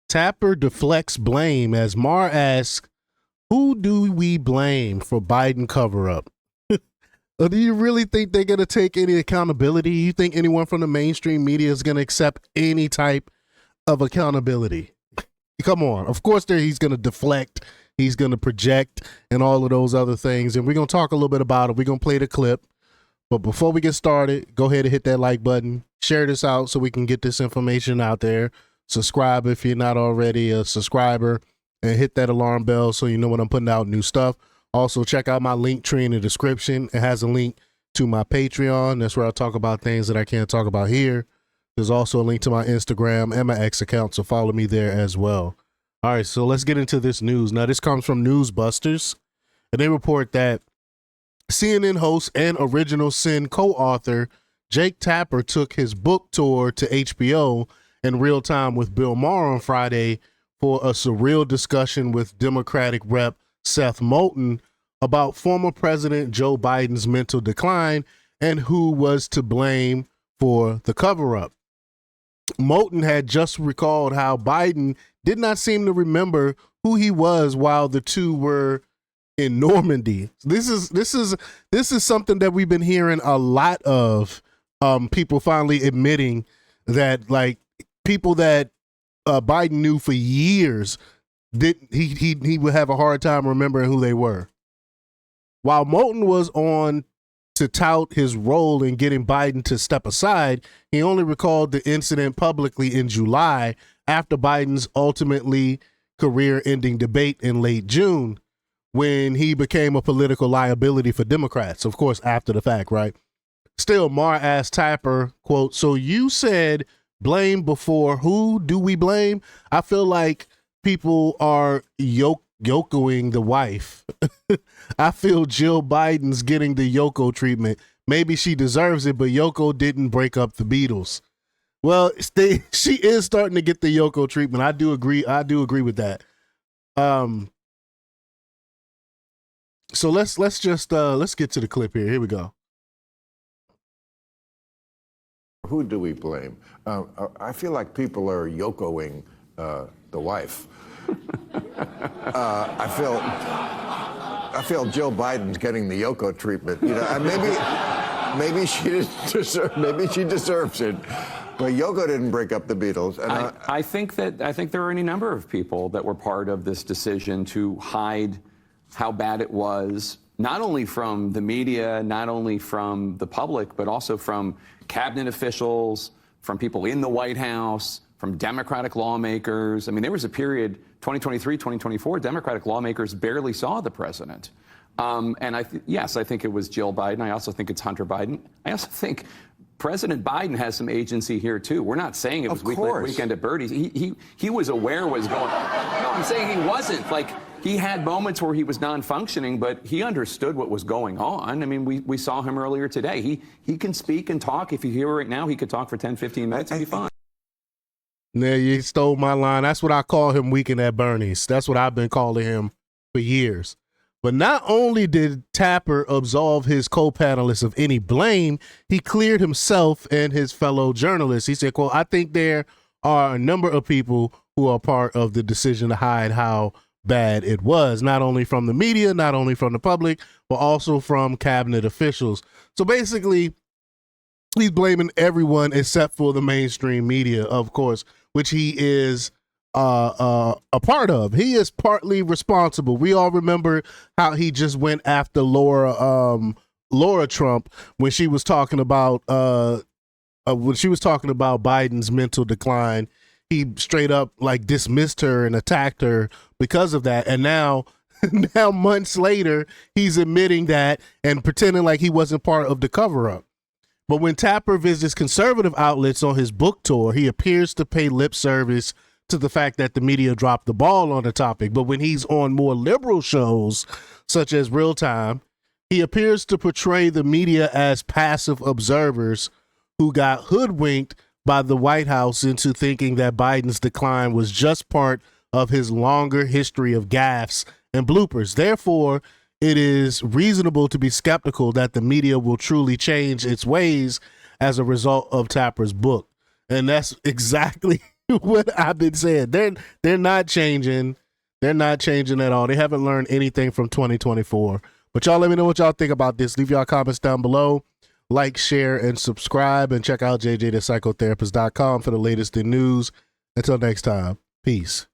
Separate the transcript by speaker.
Speaker 1: Tapper deflects blame as Maher asks, who do we blame for Biden cover-up? Do you really think they're going to take any accountability? You think anyone from the mainstream media is going to accept any type of accountability? Come on. Of course he's going to deflect, he's going to project, and all of those other things. And we're going to talk a little bit about it. We're going to play the clip. But before we get started, go ahead and hit that like button. Share this out so we can get this information out there. Subscribe if you're not already a subscriber. And hit that alarm bell so you know when I'm putting out new stuff. Also, check out my link tree in the description. It has a link to my Patreon. That's where I talk about things that I can't talk about here. There's also a link to my Instagram and my X account, so follow me there as well. All right, so let's get into this news. Now, this comes from Newsbusters, and they report that CNN host and Original Sin co-author Jake Tapper took his book tour to HBO in real time with Bill Maher on Friday for a surreal discussion with Democratic Rep. Seth Moulton about former President Joe Biden's mental decline and who was to blame for the cover-up. Moulton had just recalled how Biden did not seem to remember who he was while the two were in Normandy. This is something that we've been hearing a lot of, people finally admitting that, like, people that Biden knew for years he would have a hard time remembering who they were. While Moulton was on to tout his role in getting Biden to step aside, he only recalled the incident publicly in July after Biden's ultimately career-ending debate in late June, when he became a political liability for Democrats, of course, after the fact, right? Still, Maher asked Tapper, quote, "So you said blame before, who do we blame?" I feel like people are yokoing the wife. I feel Jill Biden's getting the Yoko treatment. Maybe she deserves it, but Yoko didn't break up the Beatles. Well, she is starting to get the Yoko treatment. I do agree with that. So let's get to the clip here. Here we go.
Speaker 2: Who do we blame? I feel like people are yokoing the wife. I feel Jill Biden's getting the Yoko treatment. You know, maybe she deserves it. But Yoko didn't break up the Beatles. And
Speaker 3: I think there are any number of people that were part of this decision to hide how bad it was, not only from the media, not only from the public, but also from cabinet officials, from people in the White House, from Democratic lawmakers. I mean, there was a period, 2023, 2024, Democratic lawmakers barely saw the president. And yes, I think it was Jill Biden. I also think it's Hunter Biden. I also think President Biden has some agency here, too. We're not saying it was weekend at Bernie's. He was aware what was going on. No, I'm saying he wasn't. Like, he had moments where he was non-functioning, but he understood what was going on. I mean, we saw him earlier today. He can speak and talk. If you hear right now, he could talk for 10, 15 minutes and be fine.
Speaker 1: Yeah, you stole my line. That's what I call him, weekend at Bernie's. That's what I've been calling him for years. But not only did Tapper absolve his co-panelists of any blame, he cleared himself and his fellow journalists. He said, quote, "I think there are a number of people who are part of the decision to hide how bad it was, not only from the media, not only from the public, but also from cabinet officials." So basically, he's blaming everyone except for the mainstream media, of course, which he is a part of. He is partly responsible. We all remember how he just went after Laura Trump when she was talking about Biden's mental decline. He straight up like dismissed her and attacked her because of that. And now months later, he's admitting that and pretending like he wasn't part of the cover-up. But when Tapper visits conservative outlets on his book tour, he appears to pay lip service to the fact that the media dropped the ball on the topic. But when he's on more liberal shows, such as Real Time, he appears to portray the media as passive observers who got hoodwinked by the White House into thinking that Biden's decline was just part of his longer history of gaffes and bloopers. Therefore, it is reasonable to be skeptical that the media will truly change its ways as a result of Tapper's book. And that's exactly what I've been saying. They're not changing. They're not changing at all. They haven't learned anything from 2024. But y'all let me know what y'all think about this. Leave y'all comments down below. Like, share, and subscribe. And check out jjthepsychotherapist.com for the latest in news. Until next time, peace.